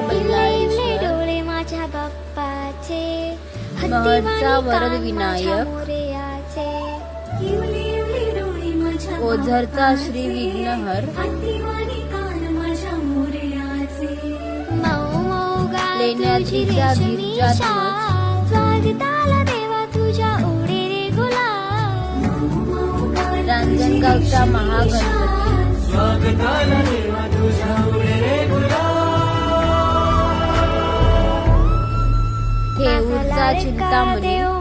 बल्लाळेश्वर, डोळे माझ्या बाप्पाचे, महडचा वरद विनायक, मोरयाचे, ओझरचा श्री विघ्नहर, मऊ मऊ गाल लेण्याद्रीचा तुझी रेशमी गिरिजाध्वज, शाल, स्वागताला देवा तुझ्या उडे रे गुलाल, रांजणगावचा महागणपती, स्वागताला देवा तुझ्या उडे रे गुलाल. थेऊरचा चिंतामणी, देव